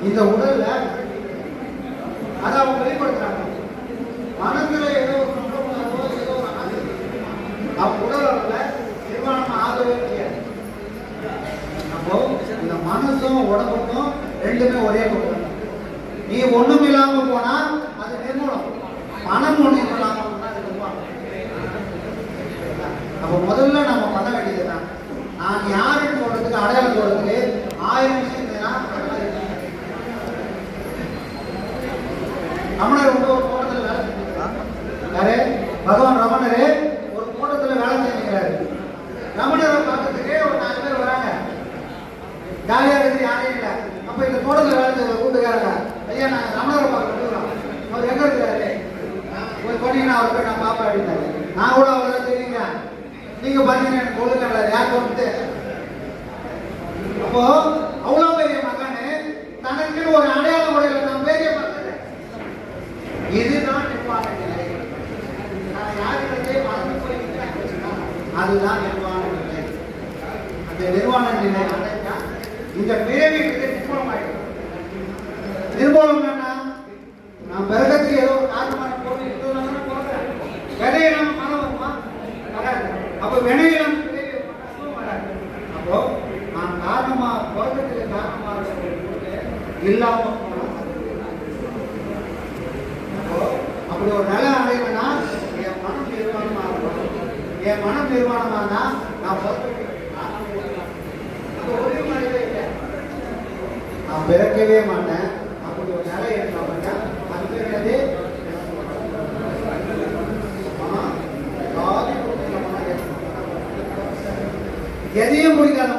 இந்த உடல்ல அதை அவங்க வெளிப்படுத்துறாங்க. மனசுல ஏதோ ஒரு ஏதோ ஒரு ஆசை உடல்ல நிர்வாணம் ஆகவே முடியாது. அப்போ இந்த மனசும் உடம்புக்கும் ரெண்டுமே ஒரே பொருள். நீ ஒண்ணும் இல்லாம போனா அது நிர்மூலம், மனம் ஒண்ணும் இல்லாம போனா அது நிர்வாணம். அப்போ முதல்ல நம்ம பண்ண வேண்டியதுதான், நான் யாருன்னு சொல்றதுக்கு அடையாளம் சொல்றதுக்கு 1000 விஷயம். ரமணர் வந்து ஒரு தோட்டத்தில் வேலை செஞ்சுக்கிறார். யாரு? பகவான் ரமணரு ஒரு தோட்டத்தில் வேலை செஞ்சுக்கிறாரு. ரமணரை பார்க்கறதுக்கு ஒரு 4 பேர் வராங்க. ஜாலியா இருக்கு, யாரையும் இல்லை. அப்ப இந்த தோட்டத்தில் வேலை செய்ய கூட்டுக்காரங்க, ஐயா நாங்கள் ரமணரை பார்க்க விட்டுக்கிறோம், அவர் எங்க இருக்கிறாரு போய் சொன்னீங்கன்னா அவர் போய் நான் பாப்பா அப்படின்னாரு. நான் கூட அவரை தெரியுங்க, நீங்க பாத்தீங்கன்னா எனக்கு சொல்லுங்க யார் வந்துட்டு. அப்போ அவ்வளவு பெரிய மகனு தனக்கு ஒரு அடையாள முறையில் நான் பெரிய மகன். இதுதான் நிர்வாண நிலை. நான் யாருக்கிட்டே மறந்து போயிருக்கேன், அதுதான் நிர்வாண நிலை. அந்த நிர்வாண நிலை அடைஞ்சா இந்த பிறவி நிர்மூலம் ஆயிடும். நிர்மூலம் என்ன? நான் பிறகத்துக்கு ஏதோ ஒரு காரணமான போட்டு போடுறேன். வினையிலம் மனம் வருமா? வராது. அப்போ வினையிலம் வராது. அப்போ நான் காரணமா பிறகத்துக்கு காரணமாக இல்லாம அப்படி ஒரு நிலை அடையணும்னா என் மனம் நிர்வாணமா இருக்கும். என் மனம் நிர்வாணமானா நான் நான் பிறக்கவே மாட்டேன். அப்படி ஒரு நிலை எனக்கு அது என்னது? எதையும் பிடிக்காத